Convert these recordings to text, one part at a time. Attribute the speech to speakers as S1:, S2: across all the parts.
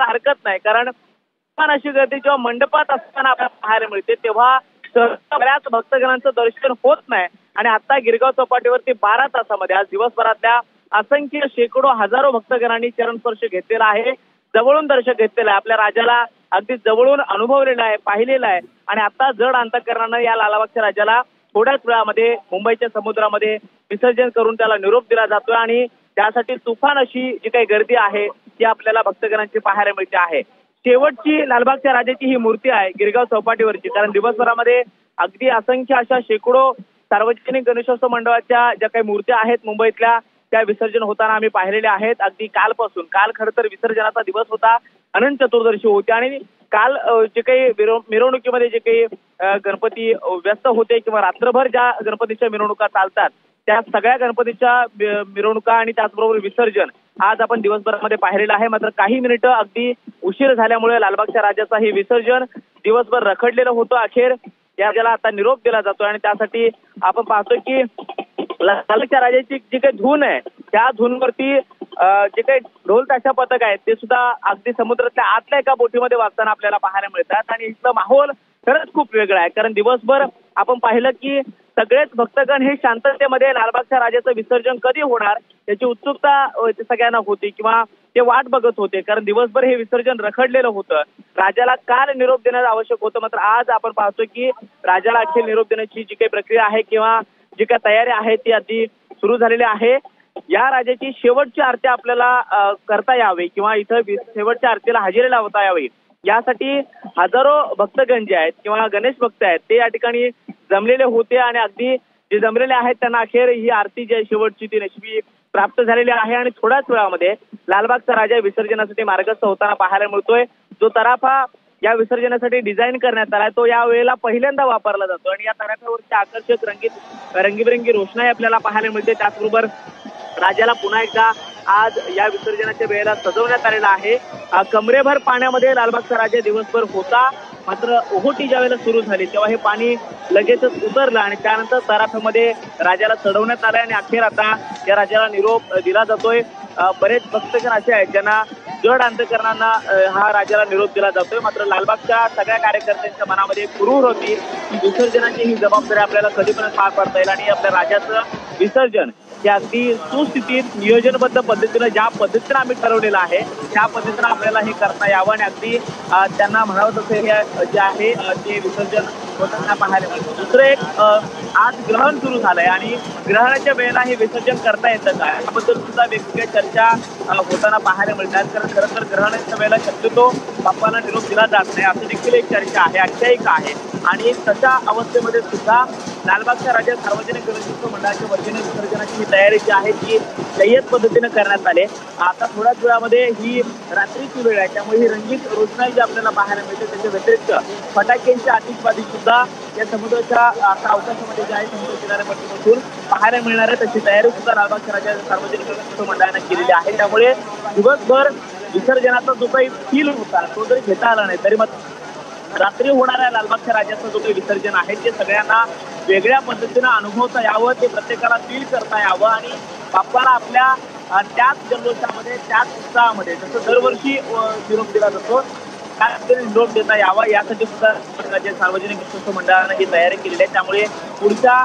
S1: म्हणायला हरकत नाही, कारण पण अशी गर्दी जेव्हा मंडपात असताना आपल्याला पाहायला मिळते तेव्हा बऱ्याच भक्तगणांचं दर्शन होत नाही। आणि आता गिरगाव चौपाटीवरती 12 तासामध्ये आज दिवसभरातल्या असंख्य शेकडो हजारो भक्तगणांनी चरणस्पर्श घेतलेला आहे, जवळून दर्शन घेतलेलं आहे, आपल्या राजाला अगदी जवळून अनुभवलेलं आहे, पाहिलेलं आहे। आणि आता जड अंतःकरणानं या लालबागच्या राजाला थोड्याच वेळामध्ये मुंबईच्या समुद्रामध्ये विसर्जन करून त्याला निरोप दिला जातोय आणि त्यासाठी तुफान अशी जी काही गर्दी आहे ती आपल्याला भक्तगणांची पाहायला मिळते आहे। शेवटची लालबागच्या राजाची ही मूर्ती आहे गिरगाव चौपाटीवरची, कारण दिवसभरामध्ये अगदी असंख्य अशा शेकडो सार्वजनिक गणेशोत्सव मंडळाच्या ज्या काही मूर्त्या आहेत मुंबईतल्या त्या विसर्जन होताना आम्ही पाहिलेल्या आहेत। अगदी कालपासून, काल खरं तर विसर्जनाचा दिवस होता, अनंत चतुर्दशी होती आणि काल जे काही मिरवणुकीमध्ये जे काही गणपती व्यस्त होते किंवा रात्रभर ज्या गणपतीच्या मिरवणुका चालतात त्या सगळ्या गणपतीच्या मिरवणुका आणि त्याचबरोबर विसर्जन आज आपण दिवसभरामध्ये पाहिलेलं आहे। मात्र काही मिनिटं अगदी उशीर झाल्यामुळे लालबागच्या राजाचा हे विसर्जन दिवसभर रखडलेलं होतं। अखेर या राजाला आता निरोप दिला जातोय आणि त्यासाठी आपण पाहतोय की लालबागच्या राजाची जी काही धून आहे त्या धूनवरती जे काही ढोल ताशा पथक आहेत ते सुद्धा अगदी समुद्रातल्या आतल्या एका बोटीमध्ये वाचताना आपल्याला पाहायला मिळतात। आणि इथलं माहोल खरंच खूप वेगळा आहे, कारण दिवसभर आपण पाहिलं की सगळेच भक्तगण हे शांततेमध्ये लालबागच्या राजाचं विसर्जन कधी होणार याची उत्सुकता सगळ्यांना होती किंवा ते वाट बघत होते, कारण दिवसभर हे विसर्जन रखडलेलं होतं। राजाला काल निरोप देणं आवश्यक होतं, मात्र आज आपण पाहतो की राजाला अखेर निरोप देण्याची जी काही प्रक्रिया आहे किंवा जी काही तयारी आहे ती अगदी सुरू झालेली आहे। या राजाची शेवटची आरती आपल्याला करता यावी किंवा इथं शेवटच्या आरतीला हजेरी लावता यावी यासाठी हजारो भक्तगण जे आहेत किंवा गणेश भक्त आहेत ते या ठिकाणी जमलेले होते आणि अगदी जे जमलेले आहेत त्यांना अखेर ही आरती जी आहे शेवटची ती नशिबी प्राप्त झालेली आहे। आणि थोड्याच वेळामध्ये लालबागचा राजा विसर्जनासाठी मार्गस्थ होताना पाहायला मिळतोय। जो तराफा या विसर्जनासाठी डिझाईन करण्यात आलाय तो या वेळेला पहिल्यांदा वापरला जातो आणि या तराफ्यावरची आकर्षक रंगीबेरंगी रोषणाई आपल्याला पाहायला मिळते। त्याचबरोबर राजाला पुन्हा एकदा आज या विसर्जनाच्या वेळेला सजवण्यात आलेला आहे। कमरेभर पाण्यामध्ये लालबागचा राजा दिवसभर होता, मात्र ओहोटी ज्या वेळेला सुरू झाली तेव्हा हे पाणी लगेचच उतरलं आणि त्यानंतर तराफ्यामध्ये राजाला चढवण्यात आलंय आणि अखेर आता या राजाला निरोप दिला जातोय। बरेच भक्तगण असे आहेत ज्यांना जड अंतःकरणांना हा राजाला निरोप दिला जातोय, मात्र लालबागच्या सगळ्या कार्यकर्त्यांच्या मनामध्ये कुरूर होती की विसर्जनाची ही जबाबदारी आपल्याला कधीपर्यंत पार पाडता येईल आणि आपल्या राजाचं विसर्जन हे अगदी सुस्थितीत नियोजनबद्ध पद्धतीनं ज्या पद्धतीनं आम्ही ठरवलेलं आहे त्या पद्धतीनं आपल्याला हे करता यावं आणि अगदी त्यांना म्हणावं तसं हे जे आहे ते विसर्जन होताना पाहायला मिळतं। दुसरं एक आज ग्रहण सुरू झालंय आणि ग्रहणाच्या वेळेला हे विसर्जन करता येतं का याबद्दल सुद्धा वेगवेगळ्या चर्चा होताना पाहायला मिळतात, कारण खरं तर ग्रहणाच्या वेळेला शक्यतो बाप्पाला निरोप दिला जात नाही असं देखील एक चर्चा आहे, आख्यायिका आहे। आणि तशा अवस्थेमध्ये सुद्धा लालबागच्या राजा सार्वजनिक गणेशोत्सव मंडळाच्या वतीने विसर्जनाची ही तयारी जी आहे ती जय्यत पद्धतीनं करण्यात आली। आता थोड्याच वेळामध्ये ही रात्रीची वेळ आहे त्यामुळे ही रंगीत रोषणाई जी आपल्याला पाहायला मिळते त्याच्या व्यतिरिक्त फटाक्यांची आतिषबाजी सुद्धा या समुद्राच्या आता अवकाशामध्ये जे आहे समुद्र किनाऱ्यापासून पाहायला मिळणार आहे तशी तयारी सुद्धा लालबागच्या राजा सार्वजनिक गणेशोत्सव मंडळानं केलेली आहे। त्यामुळे दिवसभर विसर्जनाचा जो काही फील होता तो जरी घेता आला नाही तरी मग रात्री होणाऱ्या लालबागच्या राजाचं जो काही विसर्जन आहे ते सगळ्यांना वेगळ्या पद्धतीनं अनुभवता यावं, ते प्रत्येकाला फील करता यावं आणि बाप्पाला आपल्या त्याच जल्लोषामध्ये त्याच उत्साहामध्ये जसं दरवर्षी निरोप दिला जातो त्याच निरोप देता यावा यासाठी सुद्धा सार्वजनिक गणेशोत्सव मंडळानं ही तयारी केलेली आहे। त्यामुळे पुढच्या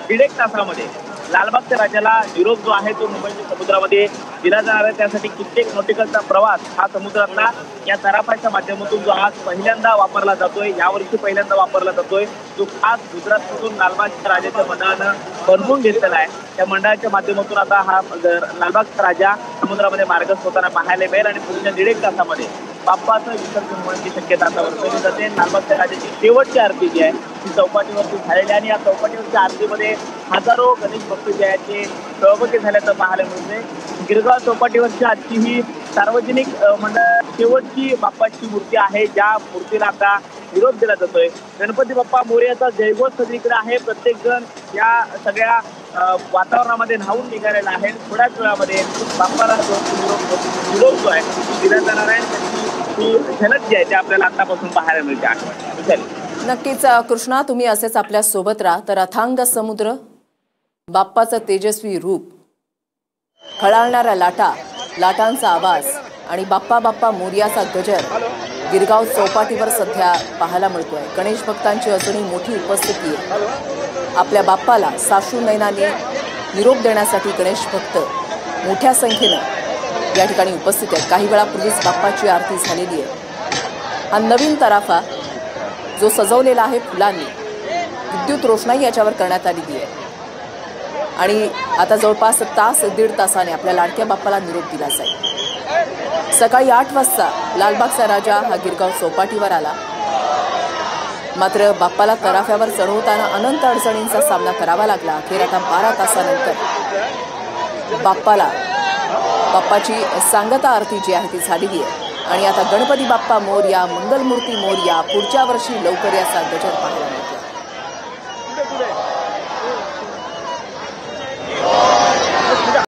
S1: 1.5 तासामध्ये लालबागच्या राजाला निरोप जो आहे तो मुंबईच्या समुद्रामध्ये दिला जाणार आहे। त्यासाठी कित्येक नॉटिकलचा प्रवास हा समुद्रातला या तराफ्याच्या माध्यमातून जो आज पहिल्यांदा वापरला जातोय, यावर्षी पहिल्यांदा वापरला जातोय, जो खास गुजरातमधून लालबागच्या राजाच्या मंडळानं बनवून घेतलेला आहे। त्या मंडळाच्या माध्यमातून आता हा लालबागचा राजा समुद्रामध्ये मार्गस्थ होताना पाहायला मिळेल आणि पुढच्या 1.5 तासामध्ये बाप्पाचं विसर्जन होण्याची शक्यता आता वर्तवली जाते। लालबागच्या राजाची शेवटची आरती जी आहे ती चौपाटीवरती झालेली आहे आणि या चौपाटीवरच्या आरतीमध्ये हजारो गणेश भक्त जे आहेत ते सहभागी झाल्याचं पाहायला मिळते। गिरगाव चौपाटीवरची आजची ही सार्वजनिक मंडळ शेवटची बाप्पाची मूर्ती आहे, ज्या मूर्तीला आता निरोप दिला जातोय। गणपती बाप्पा मोरयाचा जयघोष सगळीकडे आहे, प्रत्येक जण या सगळ्या वातावरणामध्ये न्हावून निघालेला आहे। थोड्याच वेळामध्ये बाप्पाला निरोप जो आहे दिला जाणार आहे ही झलक जी आहे ते आपल्याला आतापासून पाहायला मिळते।
S2: नक्कीच कृष्णा, तुम्ही असेच आपल्या सोबत राहा। तर अथांग समुद्र, बाप्पाचं तेजस्वी रूप, खळाळणाऱ्या लाटा, लाटांचा आवाज आणि बाप्पा बाप्पा मोरयाचा गजर गिरगाव चौपाटीवर सध्या पाहायला मिळतोय। गणेश भक्तांची अजूनही मोठी उपस्थिती आहे। आपल्या बाप्पाला साश्रू नयनाने निरोप देण्यासाठी गणेश भक्त मोठ्या संख्येने या ठिकाणी उपस्थित आहेत। काही वेळापूर्वीच बाप्पाची आरती झालेली आहे। हा नवीन तराफा जो सजवलेला आहे फुलांनी, विद्युत रोषणाई याच्यावर करण्यात आलेली आहे आणि आता जवळपास तास दीड तासाने आपल्या लाडक्या बाप्पाला निरोप दिला जाईल। सकाळी 8 वाजता लालबागचा राजा हा गिरगाव चौपाटीवर आला, मात्र बाप्पाला तराफ्यावर चढवताना अनंत अडचणींचा सामना करावा लागला। अखेर आता 12 तासानंतर बाप्पाची सांगता आरती जी आहे ती झालेली आहे आणि आता गणपती बाप्पा मोरया, मंगलमूर्ती मोरया, पुढच्या वर्षी लवकर याचा गजर पाहायला मिळतो।